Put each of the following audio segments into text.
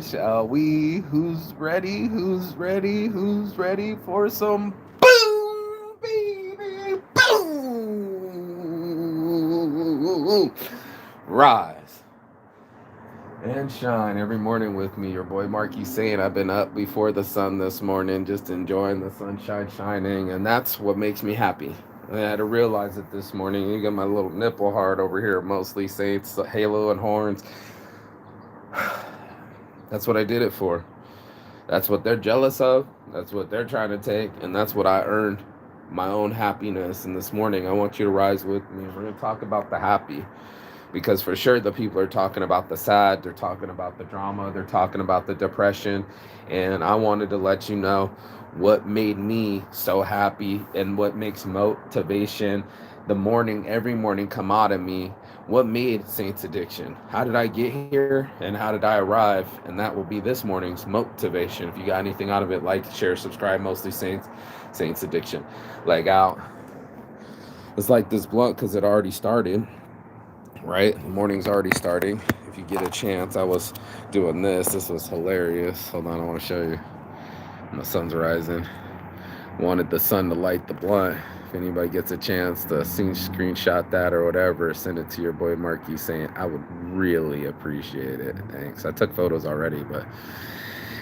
shall we? Who's ready? Who's ready? Who's ready for some boom, baby? Boom! Rise and shine every morning with me. Your boy Marky saying I've been up before the sun this morning, just enjoying the sunshine shining, and that's what makes me happy. I had to realize it this morning. You got my little nipple heart over here, mostly Saints, Halo, and horns. That's what I did it for. That's what they're jealous of. That's what they're trying to take. And that's what I earned, my own happiness. And this morning, I want you to rise with me. We're going to talk about the happy. Because for sure, the people are talking about the sad. They're talking about the drama. They're talking about the depression. And I wanted to let you know what made me so happy and what makes motivation every morning come out of me. What made Saints Addiction? How did I get here and how did I arrive? And that will be this morning's motivation. If you got anything out of it, like, share, subscribe. Mostly Saints Addiction. Like out. It's like this blunt because it already started, right? The morning's already starting. If you get a chance, I was doing this. This was hilarious. Hold on, I want to show you. My sun's rising. Wanted the sun to light the blunt. If anybody gets a chance to screenshot that or whatever, send it to your boy Marky saying I would really appreciate it. Thanks. I took photos already, but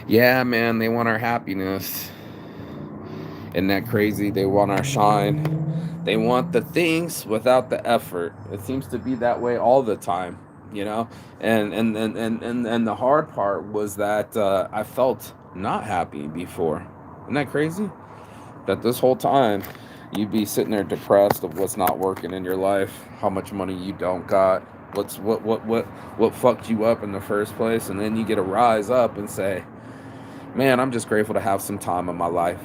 yeah, man, they want our happiness. Isn't that crazy? They want our shine. They want the things without the effort. It seems to be that way all the time, you know? And the hard part was that I felt not happy before. Isn't that crazy? That this whole time you'd be sitting there depressed of what's not working in your life, how much money you don't got, what fucked you up in the first place, and then you get to rise up and say, man, I'm just grateful to have some time in my life.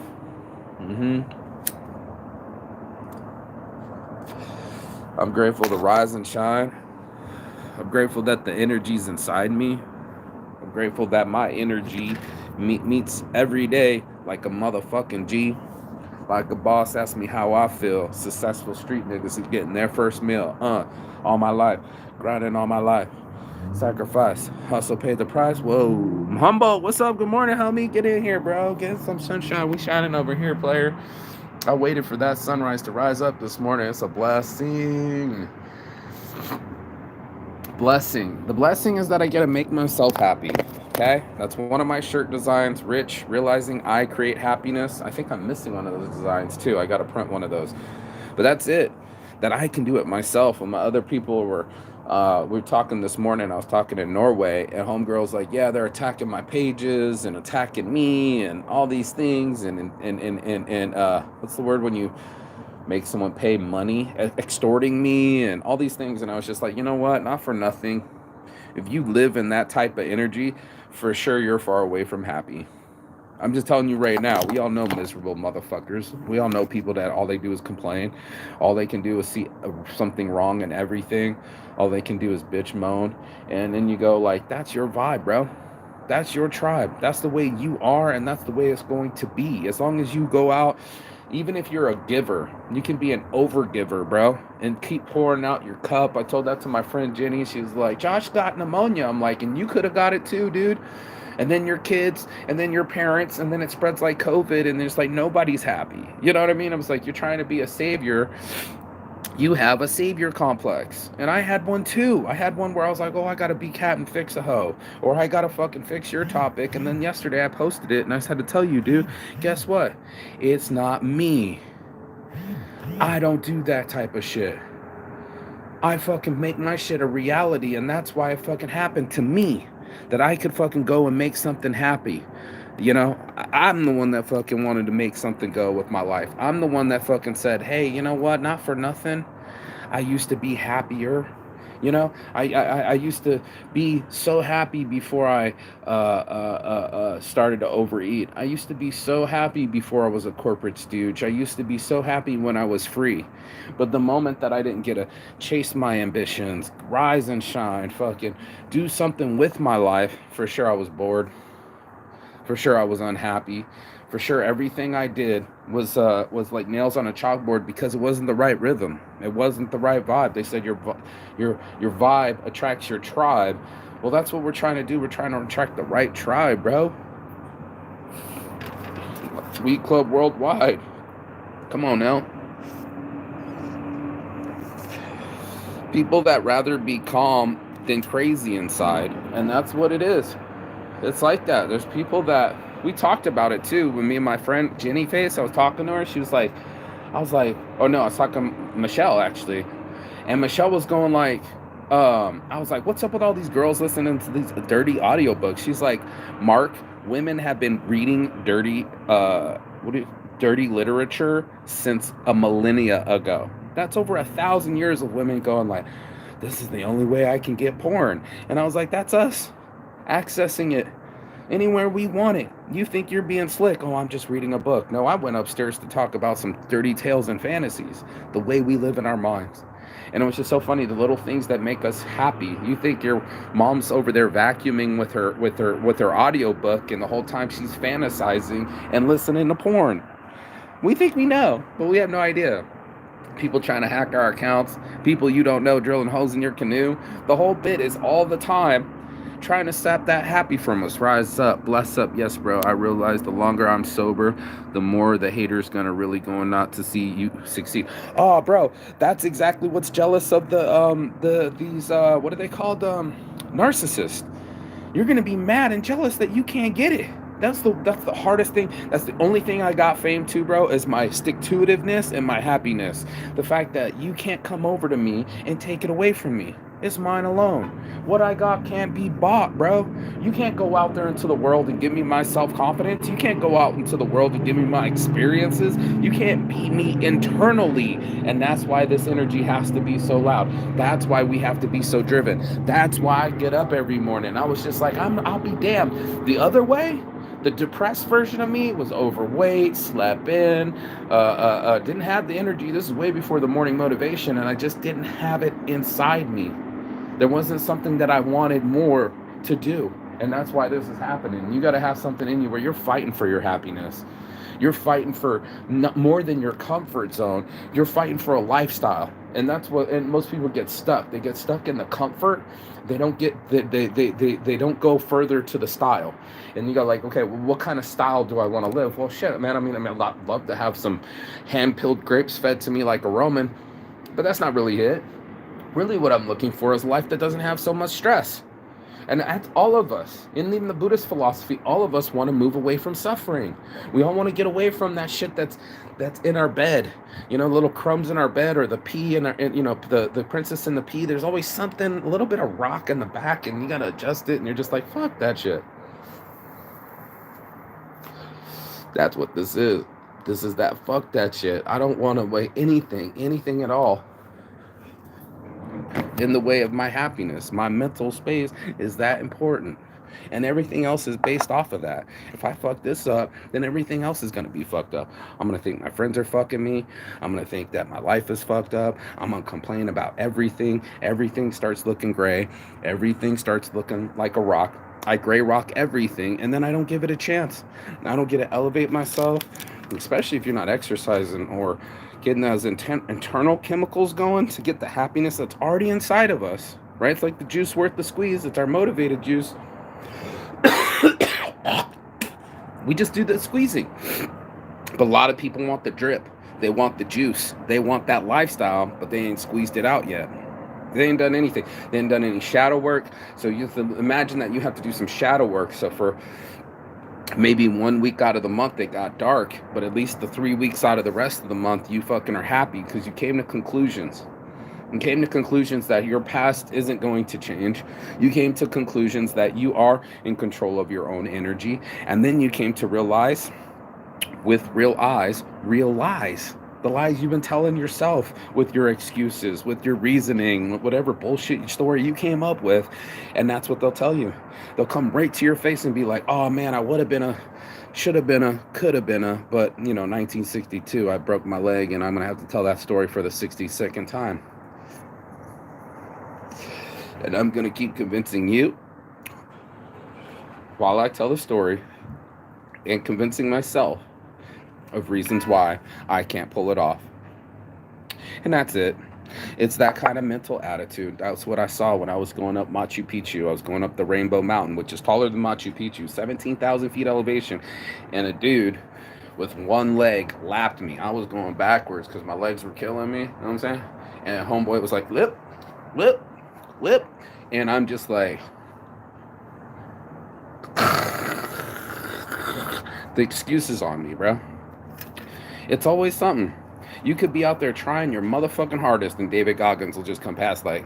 I'm grateful to rise and shine. I'm grateful that the energy's inside me. I'm grateful that my energy meets every day like a motherfucking G. Like a boss asks me how I feel. Successful street niggas is getting their first meal. All my life. Grinding all my life. Sacrifice. Hustle paid the price. Whoa. Humboldt, what's up? Good morning, homie. Get in here, bro. Get some sunshine. We shining over here, player. I waited for that sunrise to rise up this morning. It's a blessing. The blessing is that I get to make myself happy. Okay, that's one of my shirt designs. Rich, realizing I create happiness. I think I'm missing one of those designs too. I got to print one of those. But that's it. That I can do it myself. When my other people we were talking this morning. I was talking in Norway, and homegirl's like, yeah, they're attacking my pages and attacking me and all these things and what's the word when you make someone pay money, extorting me and all these things. And I was just like, you know what? Not for nothing. If you live in that type of energy, for sure you're far away from happy. I'm just telling you right now, we all know miserable motherfuckers. We all know people that all they do is complain. All they can do is see something wrong in everything. All they can do is bitch moan. And then you go like, that's your vibe, bro. That's your tribe. That's the way you are, and that's the way it's going to be. As long as you go out, even if you're a giver, you can be an overgiver, bro, and keep pouring out your cup. I told that to my friend Jenny. She was like, Josh got pneumonia. I'm like, and you could have got it too, dude. And then your kids, and then your parents, and then it spreads like COVID, and there's like nobody's happy. You know what I mean? I was like, you're trying to be a savior. You have a savior complex. And I had one too. I had one where I was like, oh, I gotta be cat and fix a hoe. Or I gotta fucking fix your topic. And then yesterday I posted it and I just had to tell you, dude, guess what? It's not me. I don't do that type of shit. I fucking make my shit a reality, and that's why it fucking happened to me. That I could fucking go and make something happy. You know, I'm the one that fucking wanted to make something go with my life. I'm the one that fucking said, hey, you know what? Not for nothing. I used to be happier. You know, I used to be so happy before I started to overeat. I used to be so happy before I was a corporate stooge. I used to be so happy when I was free. But the moment that I didn't get to chase my ambitions, rise and shine, fucking do something with my life, for sure I was bored. For sure I was unhappy. For sure everything I did was like nails on a chalkboard because it wasn't the right rhythm. It wasn't the right vibe. They said your vibe attracts your tribe. Well, that's what we're trying to do. We're trying to attract the right tribe, bro. Tweet Club Worldwide. Come on now. People that rather be calm than crazy inside. And that's what it is. It's like that. There's people that, we talked about it too. When me and my friend Jenny Face, I was talking to her. She was like, I was talking to Michelle actually. And Michelle was going like, I was like, what's up with all these girls listening to these dirty audiobooks? She's like, Mark, women have been reading dirty literature since a millennia ago. That's over 1,000 years of women going like, this is the only way I can get porn. And I was like, that's us accessing it anywhere we want it. You think you're being slick. Oh, I'm just reading a book. No, I went upstairs to talk about some dirty tales and fantasies, the way we live in our minds. And it was just so funny, the little things that make us happy. You think your mom's over there vacuuming with her audiobook, and the whole time she's fantasizing and listening to porn. We think we know, but we have no idea. People trying to hack our accounts, people you don't know drilling holes in your canoe. The whole bit is all the time trying to sap that happy from us. Rise up, bless up. Yes, bro, I realize the longer I'm sober, the more the haters gonna really going not to see you succeed. Oh, bro, that's exactly what's jealous of these what are they called, narcissists. You're gonna be mad and jealous that you can't get it. That's the hardest thing. That's the only thing I got fame to, bro, is my stick-to-itiveness and my happiness. The fact that you can't come over to me and take it away from me. It's mine alone. What I got can't be bought, bro. You can't go out there into the world and give me my self-confidence. You can't go out into the world and give me my experiences. You can't beat me internally. And that's why this energy has to be so loud. That's why we have to be so driven. That's why I get up every morning. I was just like, I'll be damned. The other way, the depressed version of me was overweight, slept in, didn't have the energy. This is way before the morning motivation, and I just didn't have it inside me. There wasn't something that I wanted more to do, and that's why this is happening. You got to have something in you where you're fighting for your happiness. You're fighting for more than your comfort zone. You're fighting for a lifestyle, and that's what. And most people get stuck. They get stuck in the comfort. They don't get. They don't go further to the style. And you got like, okay, well, what kind of style do I want to live? Well, shit, man. I mean, I'd love to have some hand-peeled grapes fed to me like a Roman, but that's not really it. Really, what I'm looking for is a life that doesn't have so much stress. And that's all of us. In even the Buddhist philosophy, all of us want to move away from suffering. We all want to get away from that shit that's in our bed. You know, little crumbs in our bed, or the pea in our, you know, the princess and the pea. There's always something, a little bit of rock in the back, and you got to adjust it, and you're just like, fuck that shit. That's what this is. This is that fuck that shit. I don't want to weigh anything at all in the way of my happiness. My mental space is that important, and everything else is based off of that. If I fuck this up, then everything else is going to be fucked up. I'm going to think my friends are fucking me. I'm going to think that my life is fucked up. I'm going to complain about everything. Everything starts looking gray. Everything starts looking like a rock. I gray rock everything, and then I don't give it a chance. I don't get to elevate myself, especially if you're not exercising or getting those internal chemicals going to get the happiness that's already inside of us, right? It's like the juice worth the squeeze. It's our motivated juice. We just do the squeezing. But a lot of people want the drip. They want the juice. They want that lifestyle, but they ain't squeezed it out yet. They ain't done anything. They ain't done any shadow work. So you have to imagine that you have to do some shadow work. So for maybe 1 week out of the month it got dark, but at least the 3 weeks out of the rest of the month you fucking are happy because you came to conclusions. You came to conclusions that your past isn't going to change. You came to conclusions that you are in control of your own energy. And then you came to realize, with real eyes, realize the lies you've been telling yourself with your excuses, with your reasoning, whatever bullshit story you came up with. And that's what they'll tell you. They'll come right to your face and be like, oh man, I would have been a, should have been a, could have been a, but 1962, I broke my leg, and I'm going to have to tell that story for the 62nd time. And I'm going to keep convincing you while I tell the story, and convincing myself of reasons why I can't pull it off. And that's it. It's that kind of mental attitude. That's what I saw when I was going up Machu Picchu. I was going up the Rainbow Mountain, which is taller than Machu Picchu, 17,000 feet elevation. And a dude with one leg lapped me. I was going backwards because my legs were killing me. You know what I'm saying? And homeboy was like, lip, lip, lip. And I'm just like, the excuses on me, bro. It's always something. You could be out there trying your motherfucking hardest, and David Goggins will just come past like,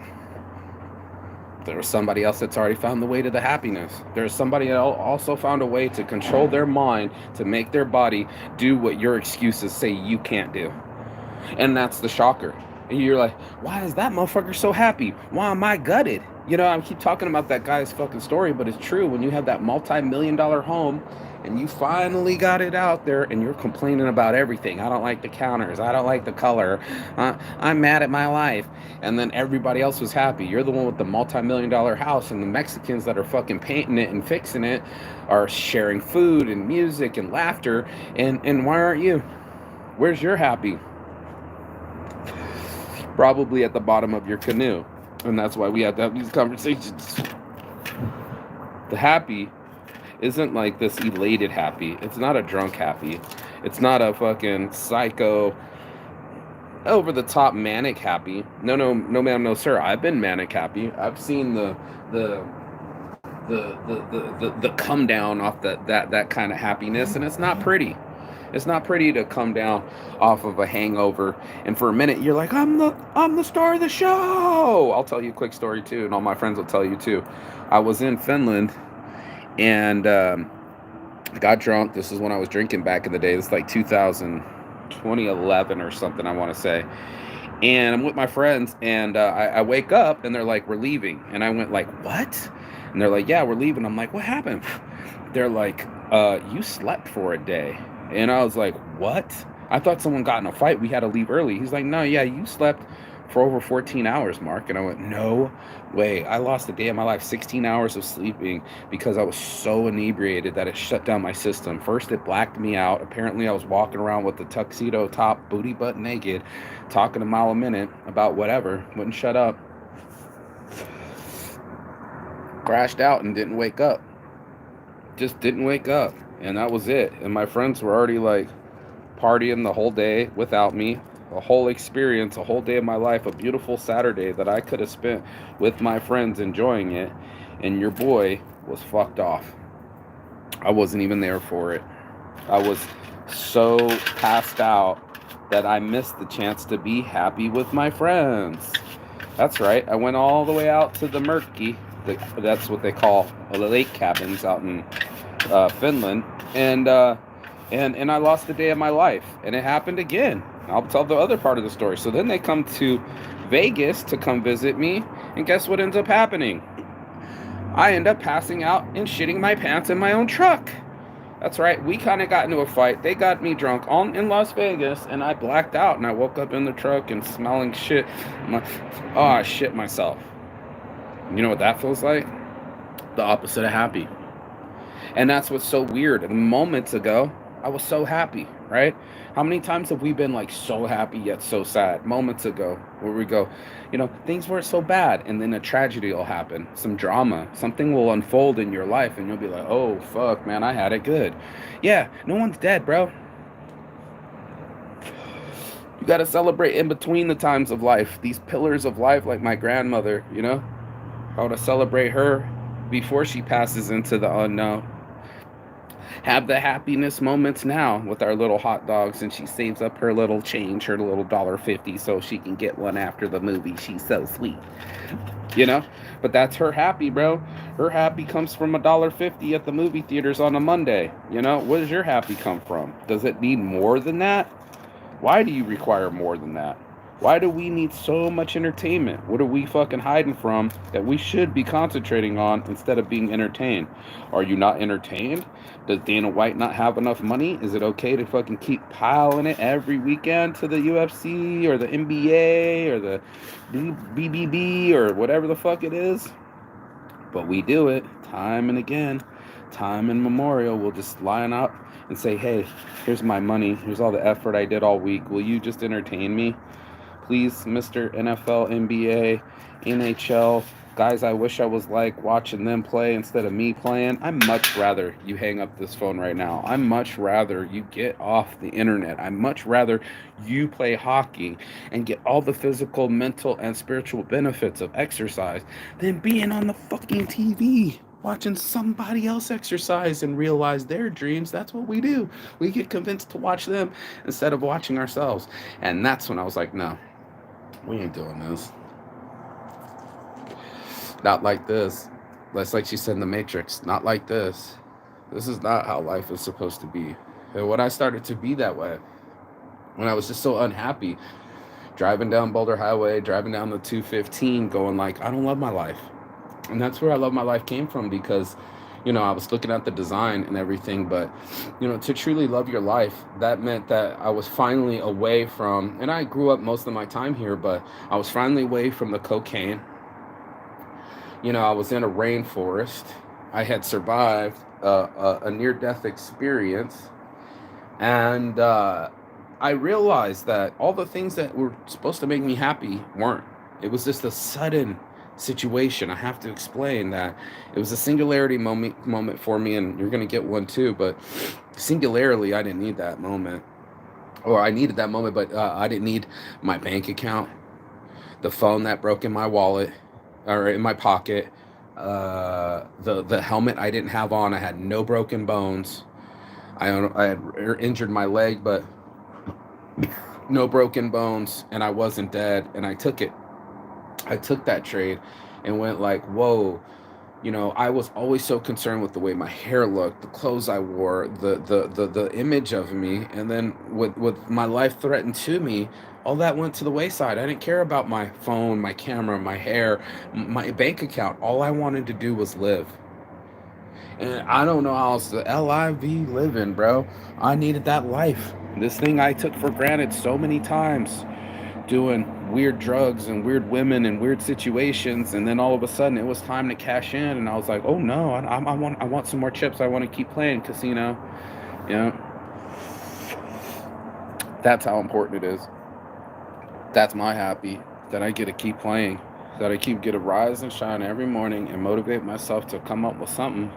there's somebody else that's already found the way to the happiness. There's somebody that also found a way to control their mind to make their body do what your excuses say you can't do. And that's the shocker. And you're like, why is that motherfucker so happy? Why am I gutted? You know, I keep talking about that guy's fucking story, but it's true. When you have that multi-million-dollar home and you finally got it out there and you're complaining about everything. I don't like the counters. I don't like the color. I'm mad at my life. And then everybody else was happy. You're the one with the multi-million-dollar house, and the Mexicans that are fucking painting it and fixing it are sharing food and music and laughter. And why aren't you? Where's your happy? Probably at the bottom of your canoe. And that's why we have to have these conversations. The happy isn't like this elated happy. It's not a drunk happy. It's not a fucking psycho, over the top manic happy. No, ma'am, no, sir. I've been manic happy. I've seen the come down off that kind of happiness, and it's not pretty. It's not pretty to come down off of a hangover, and for a minute you're like, I'm the star of the show. I'll tell you a quick story too, and all my friends will tell you too. I was in Finland, and got drunk. This is when I was drinking back in the day. This is like 2011 or something, I want to say. And I'm with my friends, and I wake up, and they're like, we're leaving. And I went like, what? And they're like, yeah, we're leaving. I'm like, what happened? They're like, you slept for a day. And I was like, what? I thought someone got in a fight. We had to leave early. He's like, no, yeah, you slept for over 14 hours, Mark. And I went, no way. I lost a day of my life, 16 hours of sleeping, because I was so inebriated that it shut down my system. First, it blacked me out. Apparently, I was walking around with the tuxedo top, booty butt naked, talking a mile a minute about whatever. Wouldn't shut up. Crashed out and didn't wake up. Just didn't wake up. And that was it. And my friends were already like partying the whole day without me. A whole experience, a whole day of my life, a beautiful Saturday that I could have spent with my friends enjoying it. And your boy was fucked off. I wasn't even there for it. I was so passed out that I missed the chance to be happy with my friends. That's right. I went all the way out to the Murky. That's what they call the lake cabins out in Finland, and I lost the day of my life, and it happened again. I'll tell the other part of the story. So then they come to Vegas to come visit me, and guess what ends up happening? I end up passing out and shitting my pants in my own truck. That's right. We kind of got into a fight. They got me drunk in Las Vegas, and I blacked out, and I woke up in the truck and smelling shit. I shit myself. You know what that feels like? The opposite of happy. And that's what's so weird. Moments ago, I was so happy, right? How many times have we been like so happy yet so sad? Moments ago, where we go, things weren't so bad, and then a tragedy will happen, some drama, something will unfold in your life, and you'll be like, oh, fuck, man, I had it good. Yeah, no one's dead, bro. You got to celebrate in between the times of life, these pillars of life, like my grandmother, I want to celebrate her before she passes into the unknown. Have the happiness moments now with our little hot dogs, and she saves up her little change, her little $1.50, so she can get one after the movie. She's so sweet, But that's her happy, bro. Her happy comes from $1.50 at the movie theaters on a Monday. Where does your happy come from? Does it need more than that? Why do you require more than that? Why do we need so much entertainment? What are we fucking hiding from that we should be concentrating on instead of being entertained? Are you not entertained? Does Dana White not have enough money? Is it okay to fucking keep piling it every weekend to the UFC or the NBA or the BBB or whatever the fuck it is? But we do it time and again. Time immemorial. We'll just line up and say, hey, here's my money. Here's all the effort I did all week. Will you just entertain me? Please, Mr. NFL, NBA, NHL, guys I wish I was like watching them play instead of me playing. I'd much rather you hang up this phone right now. I'd much rather you get off the internet. I'd much rather you play hockey and get all the physical, mental, and spiritual benefits of exercise than being on the fucking TV watching somebody else exercise and realize their dreams. That's what we do. We get convinced to watch them instead of watching ourselves. And that's when I was like, no, we ain't doing this. Not like this. That's like she said in The Matrix. Not like this. This is not how life is supposed to be. And when I started to be that way, when I was just so unhappy, driving down Boulder Highway, driving down the 215, going like, I don't love my life. And that's where I love my life came from, because, I was looking at the design and everything, but, to truly love your life, that meant that I was finally away from, and I grew up most of my time here, but I was finally away from the cocaine. I was in a rainforest. I had survived a near-death experience, and I realized that all the things that were supposed to make me happy weren't. It was just a sudden situation. I have to explain that it was a singularity moment for me, and you're going to get one too, but singularly, I didn't need that moment. Or I needed that moment, but I didn't need my bank account, the phone that broke in my wallet, or in my pocket, the helmet I didn't have on. I had no broken bones. I had injured my leg, but no broken bones, and I wasn't dead, and I took it. I took that trade and went like, whoa, I was always so concerned with the way my hair looked, the clothes I wore, the image of me, and then with my life threatened to me, all that went to the wayside. I didn't care about my phone, my camera, my hair, my bank account. All I wanted to do was live. And I don't know how else to LIV living, bro. I needed that life. This thing I took for granted so many times, doing weird drugs and weird women and weird situations, and then all of a sudden it was time to cash in, and I was like, oh no, I want some more chips. I want to keep playing casino. That's how important it is. That's my happy, that I get to keep playing, that I get to rise and shine every morning and motivate myself to come up with something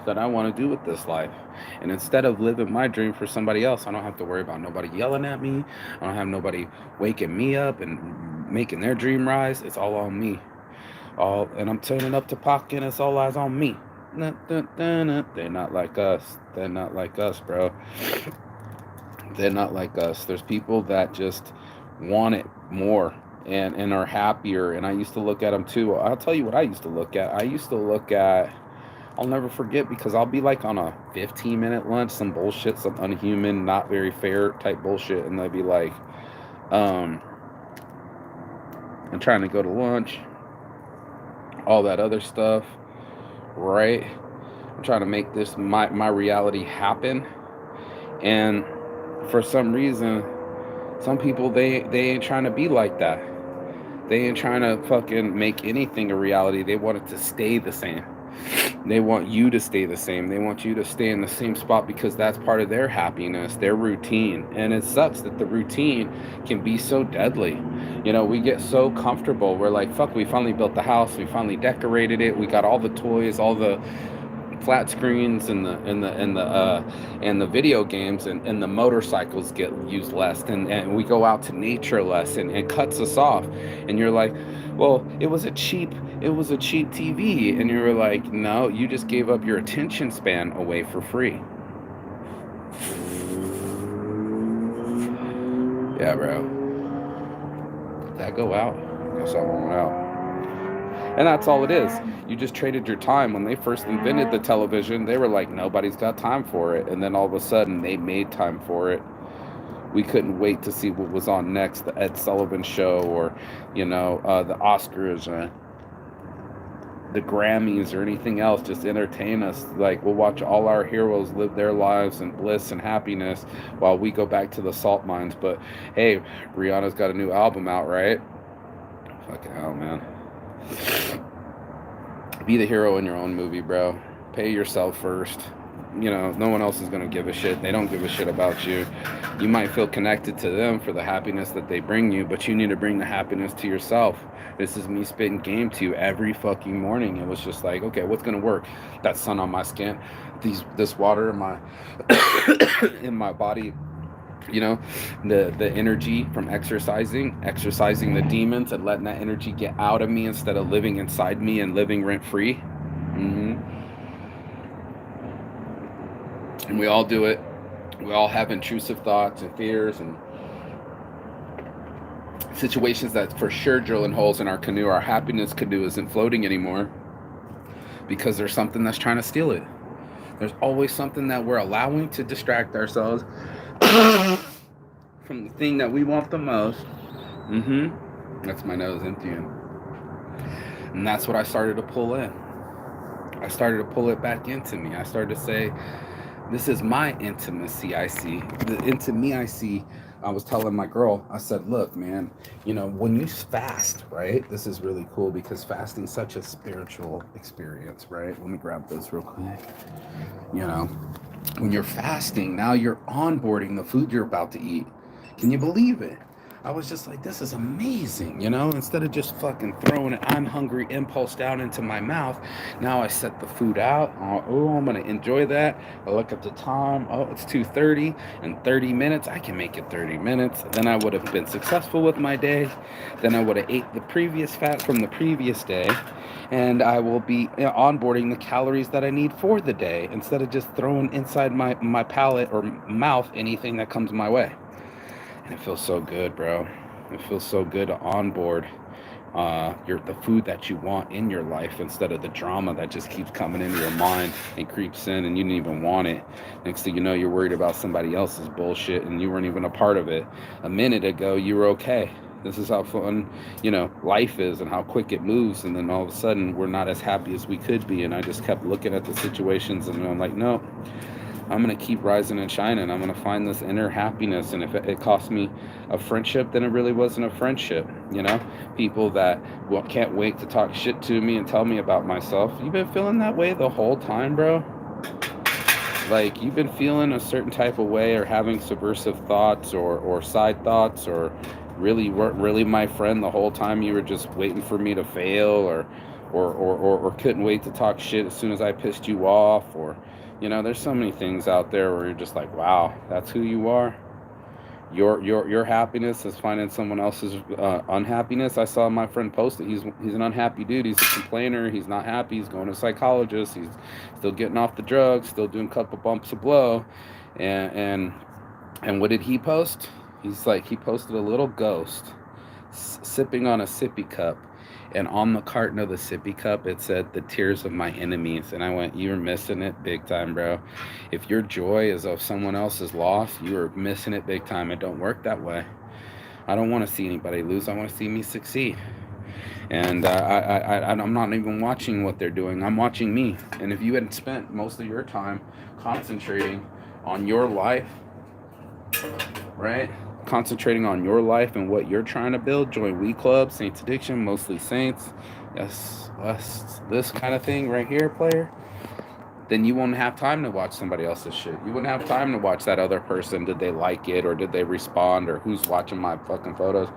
that I want to do with this life. And instead of living my dream for somebody else, I don't have to worry about nobody yelling at me. I don't have nobody waking me up and making their dream rise. It's all on me. And I'm turning up to Pac, and it's all eyes on me. They're not like us. They're not like us, bro. They're not like us. There's people that just want it more and are happier. And I used to look at them too. I'll tell you what I used to look at. I'll never forget, because I'll be like on a 15-minute lunch, some bullshit, some unhuman, not very fair type bullshit, and they'll be like, I'm trying to go to lunch, all that other stuff, right? I'm trying to make this my reality happen, and for some reason, some people, they ain't trying to be like that. They ain't trying to fucking make anything a reality. They want it to stay the same. They want you to stay the same. They want you to stay in the same spot, because that's part of their happiness, their routine. And it sucks that the routine can be so deadly. We get so comfortable. We're like, fuck, we finally built the house. We finally decorated it. We got all the toys, all the flat screens and the video games, and the motorcycles get used less, and we go out to nature less, and it cuts us off. And you're like, well, it was a cheap TV, and you were like, no, you just gave up your attention span away for free. Yeah, bro. Did that go out? I guess I went out. And that's all it is. You just traded your time. When they first invented the television, they were like, nobody's got time for it. And then all of a sudden, they made time for it. We couldn't wait to see what was on next, the Ed Sullivan Show, or, the Oscars, or the Grammys, or anything else. Just entertain us. Like, we'll watch all our heroes live their lives in bliss and happiness while we go back to the salt mines. But, hey, Rihanna's got a new album out, right? Fucking hell, man. Be the hero in your own movie, bro. Pay yourself first. no one else is going to give a shit. They don't give a shit about you. You might feel connected to them for the happiness that they bring you, but you need to bring the happiness to yourself. This is me spitting game to you every fucking morning. It was just like, okay, what's going to work? That sun on my skin, this water in my in my body, the energy from exercising the demons and letting that energy get out of me instead of living inside me and living rent free. And we all do it. We all have intrusive thoughts and fears and situations that for sure drilling holes in our canoe. Our happiness canoe isn't floating anymore because there's something that's trying to steal it. There's always something that we're allowing to distract ourselves from the thing that we want the most. That's my nose emptying. And that's what I started to pull in. I started to pull it back into me. I started to say, this is my intimacy I see. The into me I see. I was telling my girl, I said, look, man, when you fast, right? This is really cool because fasting is such a spiritual experience, right? Let me grab this real quick. When you're fasting, now you're onboarding the food you're about to eat. Can you believe it? I was just like, this is amazing, instead of just fucking throwing an I'm hungry impulse down into my mouth. Now I set the food out. Oh, I'm going to enjoy that. I look at the time. Oh, it's 2:30. In 30 minutes, I can make it 30 minutes. Then I would have been successful with my day. Then I would have ate the previous fat from the previous day. And I will be onboarding the calories that I need for the day instead of just throwing inside my palate or mouth anything that comes my way. And it feels so good, bro. It feels so good to onboard the food that you want in your life instead of the drama that just keeps coming into your mind and creeps in and you didn't even want it. Next thing you know, you're worried about somebody else's bullshit and you weren't even a part of it. A minute ago, you were okay. This is how fun, life is and how quick it moves. And then all of a sudden, we're not as happy as we could be. And I just kept looking at the situations and I'm like, no. I'm going to keep rising and shining. I'm going to find this inner happiness. And if it costs me a friendship, then it really wasn't a friendship. People that can't wait to talk shit to me and tell me about myself. You've been feeling that way the whole time, bro? Like, you've been feeling a certain type of way or having subversive thoughts or side thoughts or really my friend the whole time you were just waiting for me to fail or couldn't wait to talk shit as soon as I pissed you off or... there's so many things out there where you're just like, wow, that's who you are. Your happiness is finding someone else's unhappiness. I saw my friend post it. He's an unhappy dude. He's a complainer. He's not happy. He's going to a psychologist. He's still getting off the drugs, still doing a couple bumps of blow. And what did he post? He posted a little ghost sipping on a sippy cup. And on the carton of the sippy cup, it said, the tears of my enemies. And I went, you're missing it big time, bro. If your joy is of someone else's loss, you are missing it big time. It don't work that way. I don't want to see anybody lose. I want to see me succeed. And I'm not even watching what they're doing. I'm watching me. And if you had spent most of your time concentrating on your life, right? Concentrating on your life and what you're trying to build, join We Club, Saints Addiction, mostly Saints, yes, this kind of thing right here, player, then you won't have time to watch somebody else's shit. You wouldn't have time to watch that other person. Did they like it or did they respond or who's watching my fucking photos?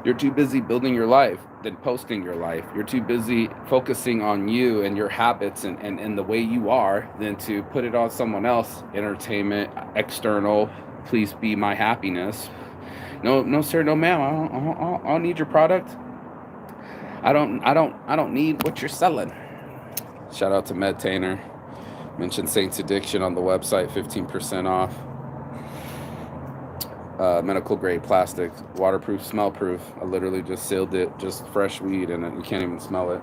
You're too busy building your life than posting your life. You're too busy focusing on you and your habits and the way you are than to put it on someone else. Entertainment, external, please be my happiness. No, sir, no, ma'am. I don't need your product. I don't need what you're selling. Shout out to Medtainer. Mention Saints Addiction on the website, 15% off. Medical grade plastic, waterproof, smell proof. I literally just sealed it, just fresh weed, and you can't even smell it.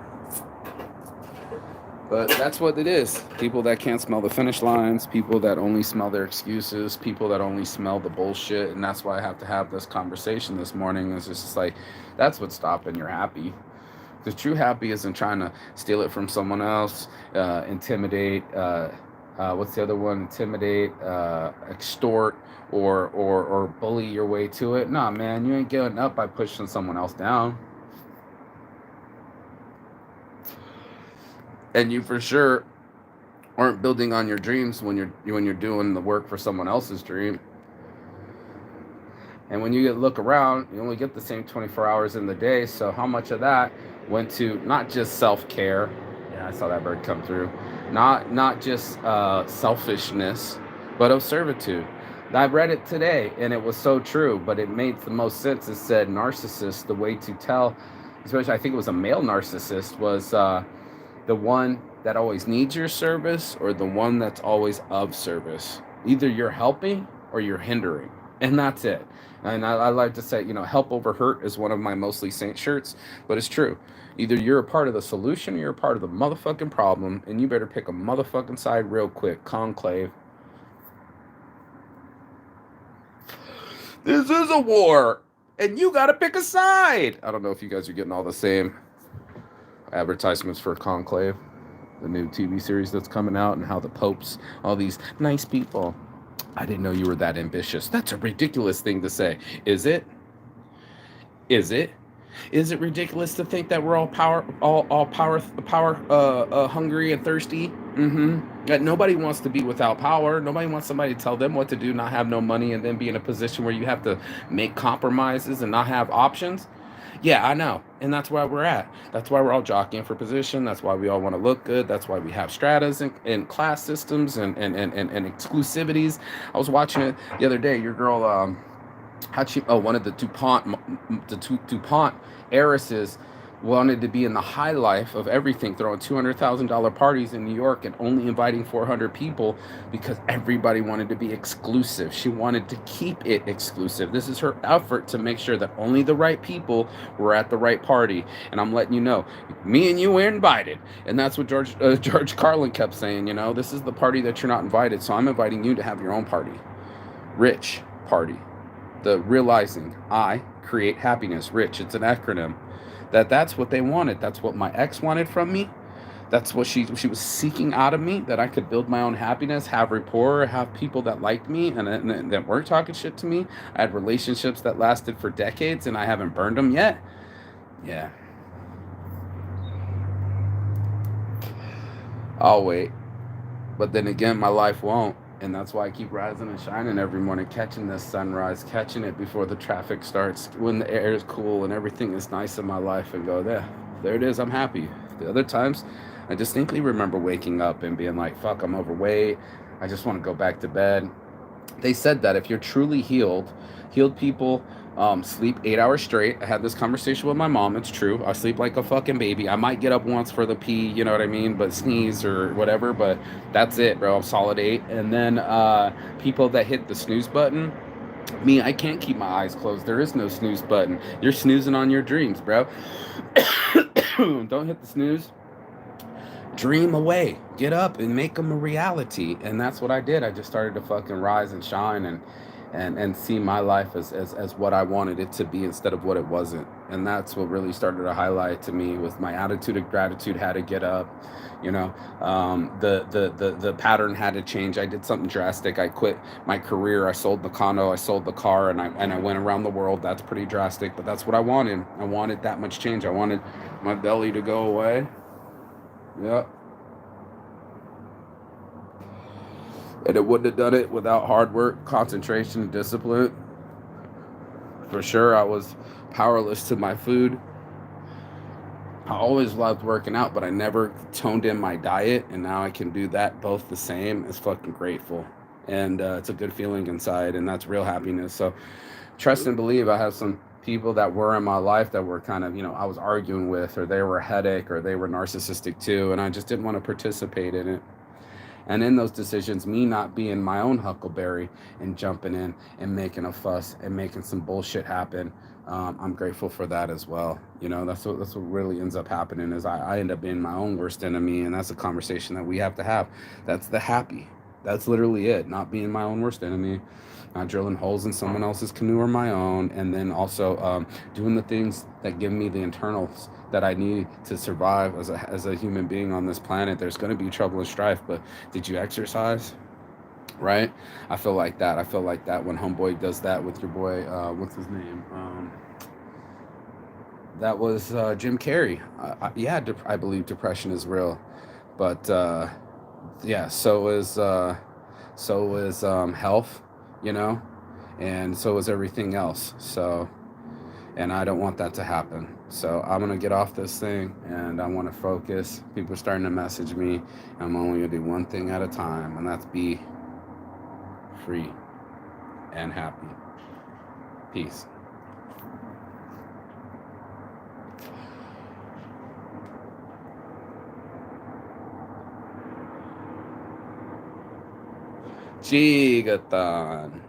But that's what it is. People that can't smell the finish lines, people that only smell their excuses, people that only smell the bullshit. And that's why I have to have this conversation this morning. It's just like, that's what's stopping your happy. The true happy isn't trying to steal it from someone else, intimidate, what's the other one? Intimidate, extort, or bully your way to it. Nah, man, you ain't getting up by pushing someone else down. And you for sure aren't building on your dreams when you're doing the work for someone else's dream. And when you look around, you only get the same 24 hours in the day. So how much of that went to not just self-care? Yeah, I saw that bird come through. Not just selfishness, but of servitude. I read it today, and it was so true. But it made the most sense. It said narcissist. The way to tell, especially I think it was a male narcissist, was the one that always needs your service or the one that's always of service. Either you're helping or you're hindering, and that's it. And I like to say, help over hurt is one of my mostly saint shirts, but it's true. Either you're a part of the solution or you're a part of the motherfucking problem, and you better pick a motherfucking side real quick. Conclave. This is a war, and you gotta pick a side. I don't know if you guys are getting all the same advertisements for Conclave, the new TV series that's coming out, and how the popes, all these nice people. I didn't know you were that ambitious. That's a ridiculous thing to say. Is it? Is it? Is it ridiculous to think that we're all power hungry and thirsty? That nobody wants to be without power. Nobody wants somebody to tell them what to do, not have no money, and then be in a position where you have to make compromises and not have options. Yeah, I know. And that's why we're at. That's why we're all jockeying for position. That's why we all want to look good. That's why we have stratas and class systems and exclusivities. I was watching it the other day. Your girl, one of the DuPont heiresses wanted to be in the high life of everything, throwing $200,000 parties in New York and only inviting 400 people because everybody wanted to be exclusive. She wanted to keep it exclusive. This is her effort to make sure that only the right people were at the right party. And I'm letting you know, me and you were invited. And that's what George Carlin kept saying, this is the party that you're not invited. So I'm inviting you to have your own party. Rich party. The realizing I create happiness. Rich, it's an acronym. That's what they wanted. That's what my ex wanted from me. That's what she was seeking out of me, that I could build my own happiness, have rapport, have people that liked me and that weren't talking shit to me. I had relationships that lasted for decades and I haven't burned them yet. Yeah. I'll wait. But then again, my life won't. And that's why I keep rising and shining every morning, catching this sunrise, catching it before the traffic starts, when the air is cool and everything is nice in my life, and go, there it is, I'm happy. The other times, I distinctly remember waking up and being like, fuck, I'm overweight, I just want to go back to bed. They said that if you're truly healed people sleep 8 hours straight. I had this conversation with my mom. It's true. I sleep like a fucking baby. I might get up once for the pee, you know what I mean? But sneeze or whatever. But that's it, bro. I'm solid 8. And then people that hit the snooze button, me, I can't keep my eyes closed. There is no snooze button. You're snoozing on your dreams, bro. Don't hit the snooze. Dream away. Get up and make them a reality. And that's what I did. I just started to fucking rise and shine and see my life as what I wanted it to be instead of what it wasn't. And that's what really started to highlight to me, with my attitude of gratitude had to get up. The pattern had to change. I did something drastic. I quit my career. I sold the condo. I sold the car, and I went around the world. That's pretty drastic, but that's what I wanted. I wanted that much change. I wanted my belly to go away. Yep. And it wouldn't have done it without hard work, concentration, and discipline. For sure, I was powerless to my food. I always loved working out, but I never toned in my diet, and now I can do that both the same. It's fucking grateful. And it's a good feeling inside, and that's real happiness. So trust and believe. I have some people that were in my life that were kind of, I was arguing with, or they were a headache, or they were narcissistic too, and I just didn't want to participate in it. And in those decisions, me not being my own huckleberry and jumping in and making a fuss and making some bullshit happen, I'm grateful for that as well. That's what really ends up happening, is I end up being my own worst enemy, and that's a conversation that we have to have. That's the happy. That's literally it. Not being my own worst enemy, not drilling holes in someone else's canoe or my own, and then also doing the things that give me the internals that I need to survive as a human being on this planet. There's going to be trouble and strife, but did you exercise? Right? I feel like that. When Homeboy does that with your boy, what's his name? That was Jim Carrey. I believe depression is real. But yeah, so is health, you know, and so is everything else. So, and I don't want that to happen. So I'm gonna get off this thing, and I want to focus. People are starting to message me. I'm only gonna do one thing at a time, and that's be free and happy. Peace. Gigathon.